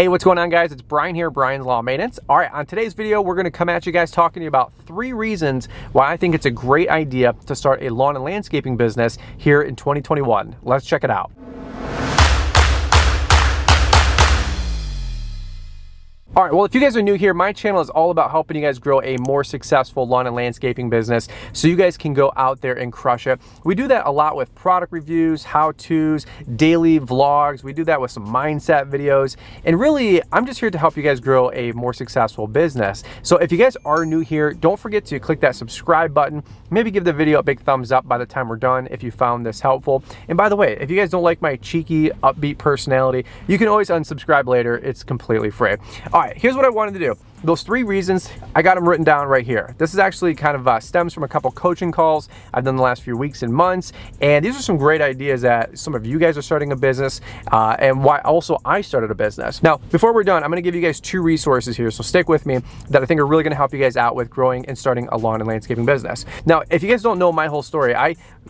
Hey, what's going on, guys? It's Brian here, Brian's Lawn Maintenance. All right, on today's video, we're gonna come at you guys talking to you about 3 reasons why I think it's a great idea to start a lawn and landscaping business here in 2021. Let's check it out. All right, well, if you guys are new here, my channel is all about helping you guys grow a more successful lawn and landscaping business so you guys can go out there and crush it. We do that a lot with product reviews, how-tos, daily vlogs. We do that with some mindset videos. And really, I'm just here to help you guys grow a more successful business. So if you guys are new here, don't forget to click that subscribe button. Maybe give the video a big thumbs up by the time we're done if you found this helpful. And by the way, if you guys don't like my cheeky, upbeat personality, you can always unsubscribe later. It's completely free. All right, here's what I wanted to do. Those 3 reasons, I got them written down right here. This is actually kind of stems from a couple coaching calls I've done the last few weeks and months. And these are some great ideas that some of you guys are starting a business and why also I started a business. Now, before we're done, I'm gonna give you guys 2 resources here. So stick with me that I think are really gonna help you guys out with growing and starting a lawn and landscaping business. Now, if you guys don't know my whole story,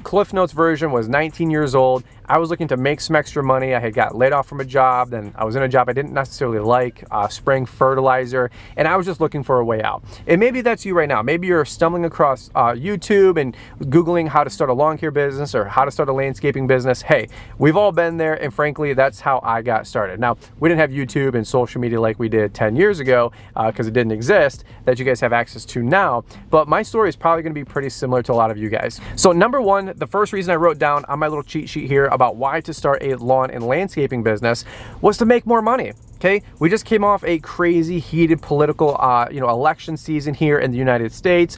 Cliff Notes version was 19 years old. I was looking to make some extra money. I had got laid off from a job, then I was in a job I didn't necessarily like, spraying fertilizer, and I was just looking for a way out. And maybe that's you right now. Maybe you're stumbling across YouTube and Googling how to start a lawn care business or how to start a landscaping business. Hey, we've all been there, and frankly, that's how I got started. Now, we didn't have YouTube and social media like we did 10 years ago because it didn't exist that you guys have access to now, but my story is probably gonna be pretty similar to a lot of you guys. So number 1, the first reason I wrote down on my little cheat sheet here about why to start a lawn and landscaping business was to make more money. Okay, we just came off a crazy heated political election season here in the United States.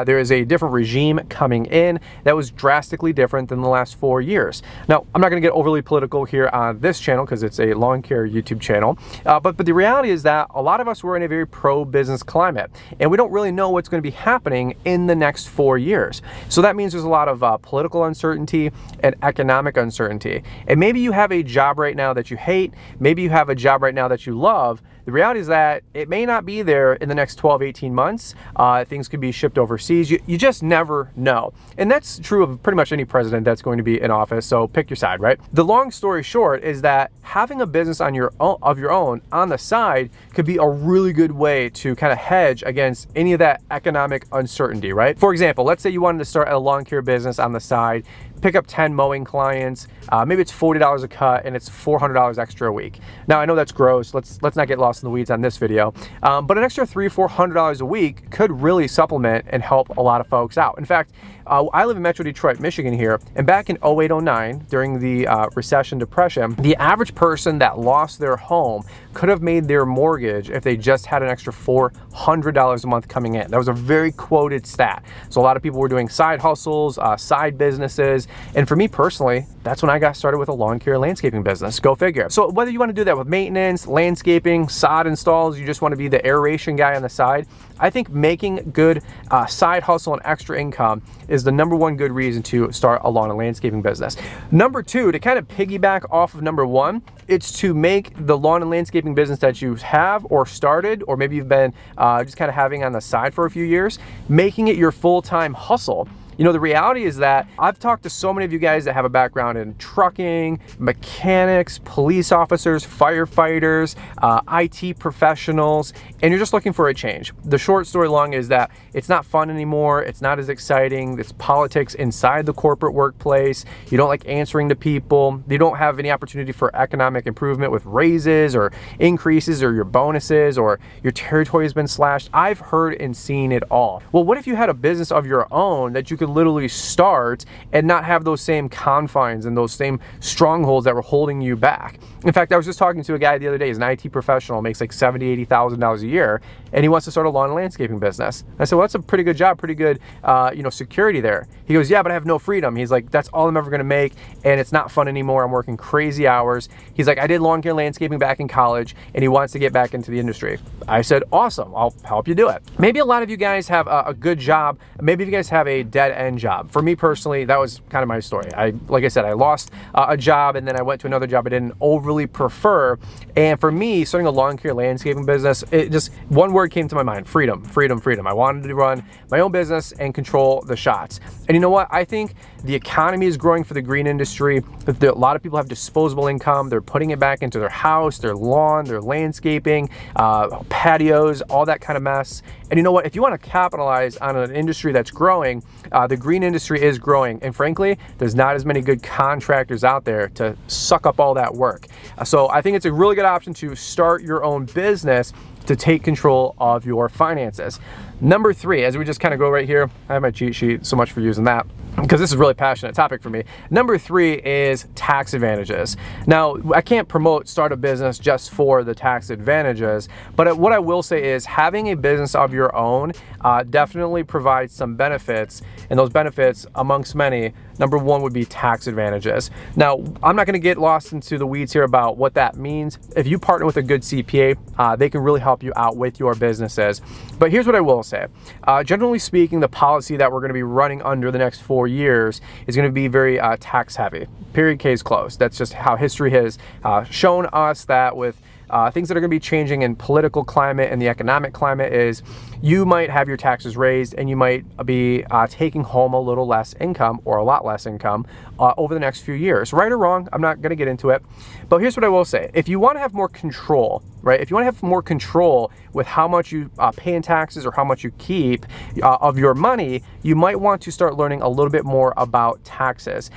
There is a different regime coming in that was drastically different than the last 4 years. Now, I'm not going to get overly political here on this channel because it's a lawn care YouTube channel, but the reality is that a lot of us were in a very pro-business climate, and we don't really know what's going to be happening in the next 4 years. So that means there's a lot of political uncertainty and economic uncertainty. And maybe you have a job right now that you hate. Maybe you have a job right now that you love. The reality is that it may not be there in the next 12, 18 months. Things could be shipped overseas. You just never know. And that's true of pretty much any president that's going to be in office, so pick your side, right? The long story short is that having a business on your own on the side could be a really good way to kind of hedge against any of that economic uncertainty, right? For example, let's say you wanted to start a lawn care business on the side, pick up 10 mowing clients, maybe it's $40 a cut and it's $400 extra a week. Now, I know that's gross. Let's not get lost in the weeds on this video, but an extra $300 or $400 a week could really supplement and help a lot of folks out. In fact, I live in Metro Detroit, Michigan here, and back in 08-09, during the recession depression, the average person that lost their home could have made their mortgage if they just had an extra $400 a month coming in. That was a very quoted stat. So a lot of people were doing side hustles, side businesses, and for me personally, that's when I got started with a lawn care landscaping business. Go figure. So whether you want to do that with maintenance, landscaping, sod installs, you just want to be the aeration guy on the side, I think making good side hustle and extra income is the number 1 good reason to start a lawn and landscaping business. Number 2, to kind of piggyback off of number 1, it's to make the lawn and landscaping business that you have or started, or maybe you've been just kind of having on the side for a few years, making it your full-time hustle. You know, the reality is that I've talked to so many of you guys that have a background in trucking, mechanics, police officers, firefighters, IT professionals, and you're just looking for a change. The short story long is that it's not fun anymore. It's not as exciting. It's politics inside the corporate workplace. You don't like answering to people. You don't have any opportunity for economic improvement with raises or increases or your bonuses, or your territory has been slashed. I've heard and seen it all. Well, what if you had a business of your own that you could literally start and not have those same confines and those same strongholds that were holding you back? In fact, I was just talking to a guy the other day. He's an IT professional, makes like $70,000, $80,000 a year, and he wants to start a lawn and landscaping business. I said, well, that's a pretty good job, pretty good security there. He goes, yeah, but I have no freedom. He's like, that's all I'm ever gonna make, and it's not fun anymore. I'm working crazy hours. He's like, I did lawn care landscaping back in college, and he wants to get back into the industry. I said, awesome, I'll help you do it. Maybe a lot of you guys have a good job. Maybe you guys have a dead dead-end job. For me personally, that was kind of my story. Like I said, I lost a job, and then I went to another job I didn't overly prefer. And for me, starting a lawn care landscaping business, it just, one word came to my mind: freedom, freedom, freedom. I wanted to run my own business and control the shots. And you know what? I think the economy is growing for the green industry. A lot of people have disposable income. They're putting it back into their house, their lawn, their landscaping, patios, all that kind of mess. And you know what? If you want to capitalize on an industry that's growing, the green industry is growing. And frankly, there's not as many good contractors out there to suck up all that work. So I think it's a really good option to start your own business to take control of your finances. Number 3, as we just kind of go right here, I have my cheat sheet, so much for using that, because this is a really passionate topic for me. Number 3 is tax advantages. Now, I can't promote start a business just for the tax advantages, but what I will say is having a business of your own definitely provides some benefits, and those benefits, amongst many, number 1 would be tax advantages. Now, I'm not going to get lost into the weeds here about what that means. If you partner with a good CPA, they can really help you out with your businesses. But here's what I will say. Generally speaking, the policy that we're going to be running under the next 4 years is going to be very tax heavy. Period, case closed. That's just how history has shown us that with things that are going to be changing in political climate and the economic climate is you might have your taxes raised and you might be taking home a little less income or a lot less income over the next few years. Right or wrong, I'm not going to get into it. But here's what I will say. If you want to have more control, right? If you want to have more control with how much you pay in taxes or how much you keep of your money, you might want to start learning a little bit more about taxes.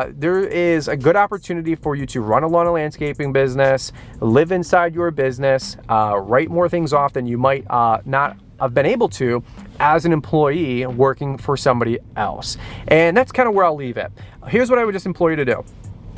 There is a good opportunity for you to run a lawn and landscaping business, live inside your business, write more things off than you might not have been able to as an employee working for somebody else. And that's kind of where I'll leave it. Here's what I would just implore you to do.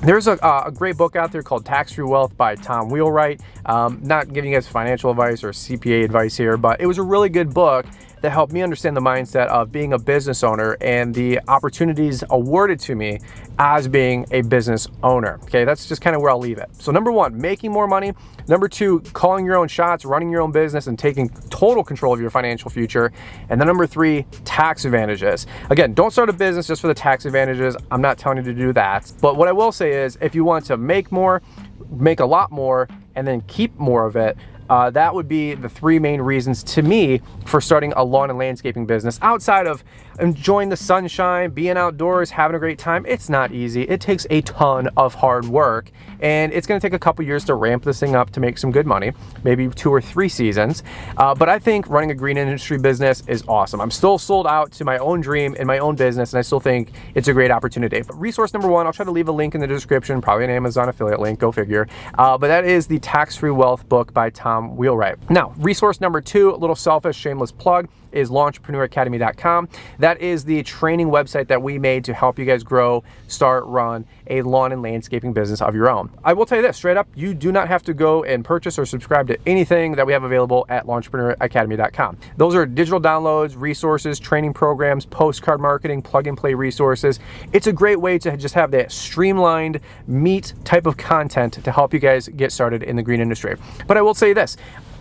There's a great book out there called Tax-Free Wealth by Wheelwright. Not giving you guys financial advice or CPA advice here, but it was a really good book that helped me understand the mindset of being a business owner and the opportunities awarded to me as being a business owner. Okay, that's just kind of where I'll leave it. So number 1, making more money. Number 2, calling your own shots, running your own business and taking total control of your financial future. And then number 3, tax advantages. Again, don't start a business just for the tax advantages. I'm not telling you to do that. But what I will say is if you want to make more, make a lot more, and then keep more of it, that would be the 3 main reasons to me for starting a lawn and landscaping business. Outside of enjoying the sunshine, being outdoors, having a great time, it's not easy. It takes a ton of hard work, and it's going to take a couple years to ramp this thing up to make some good money, maybe 2 or 3 seasons. But I think running a green industry business is awesome. I'm still sold out to my own dream in my own business, and I still think it's a great opportunity. But resource number 1, I'll try to leave a link in the description, probably an Amazon affiliate link, go figure. But that is the Tax-Free Wealth book by Wheelwright. Now, resource number 2, a little selfish, shameless plug, is launchpreneuracademy.com. That is the training website that we made to help you guys grow, start, run a lawn and landscaping business of your own. I will tell you this straight up, you do not have to go and purchase or subscribe to anything that we have available at launchpreneuracademy.com. Those are digital downloads, resources, training programs, postcard marketing, plug and play resources. It's a great way to just have that streamlined meat type of content to help you guys get started in the green industry. But I will say this,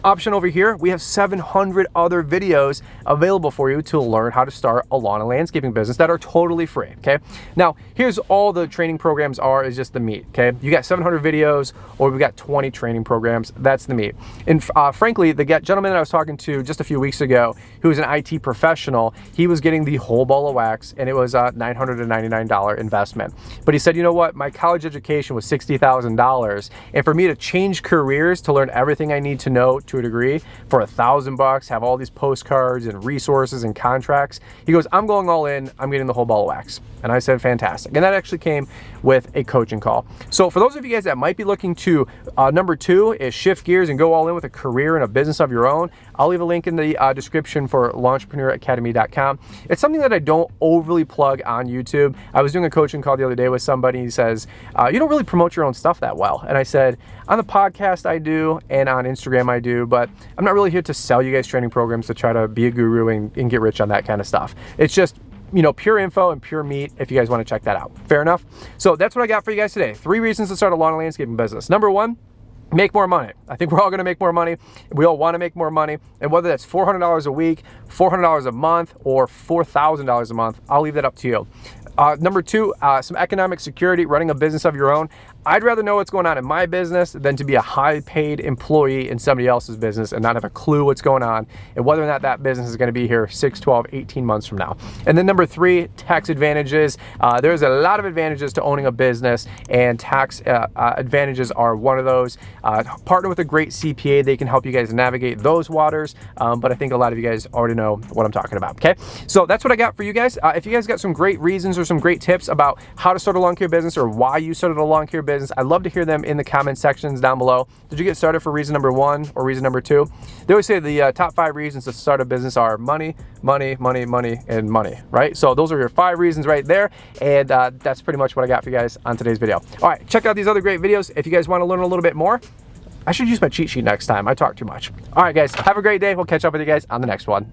option over here, we have 700 other videos available for you to learn how to start a lawn and landscaping business that are totally free, okay? Now, here's all the training programs are, is just the meat, okay? You got 700 videos, or we got 20 training programs, that's the meat. And frankly, the gentleman that I was talking to just a few weeks ago, who was an IT professional, he was getting the whole ball of wax, and it was a $999 investment. But he said, you know what, my college education was $60,000, and for me to change careers, to learn everything I need to know to a degree for $1,000, have all these postcards and resources and contracts. He goes, I'm going all in, I'm getting the whole ball of wax. And I said, fantastic. And that actually came with a coaching call. So for those of you guys that might be looking to, number 2 is shift gears and go all in with a career and a business of your own, I'll leave a link in the description for launchpreneuracademy.com. It's something that I don't overly plug on YouTube. I was doing a coaching call the other day with somebody. He says, you don't really promote your own stuff that well. And I said, on the podcast I do, and on Instagram I do, but I'm not really here to sell you guys training programs to try to be a guru and get rich on that kind of stuff. It's just, you know, pure info and pure meat if you guys want to check that out. Fair enough? So that's what I got for you guys today. 3 reasons to start a lawn and landscaping business. Number 1, make more money. I think we're all gonna make more money. We all wanna make more money. And whether that's $400 a week, $400 a month, or $4,000 a month, I'll leave that up to you. Number two, some economic security, running a business of your own. I'd rather know what's going on in my business than to be a high paid employee in somebody else's business and not have a clue what's going on and whether or not that business is gonna be here 6, 12, 18 months from now. And then number three, tax advantages. There's a lot of advantages to owning a business, and tax advantages are one of those. Partner with a great CPA. They can help you guys navigate those waters. But I think a lot of you guys already know what I'm talking about, okay? So that's what I got for you guys. If you guys got some great reasons or some great tips about how to start a lawn care business or why you started a lawn care business, I'd love to hear them in the comment sections down below. Did you get started for reason number 1 or reason number 2? They always say the top 5 reasons to start a business are money, money, money, money, and money, right? So those are your 5 reasons right there. And that's pretty much what I got for you guys on today's video. All right, check out these other great videos if you guys want to learn a little bit more. I should use my cheat sheet next time. I talk too much. All right, guys, have a great day. We'll catch up with you guys on the next one.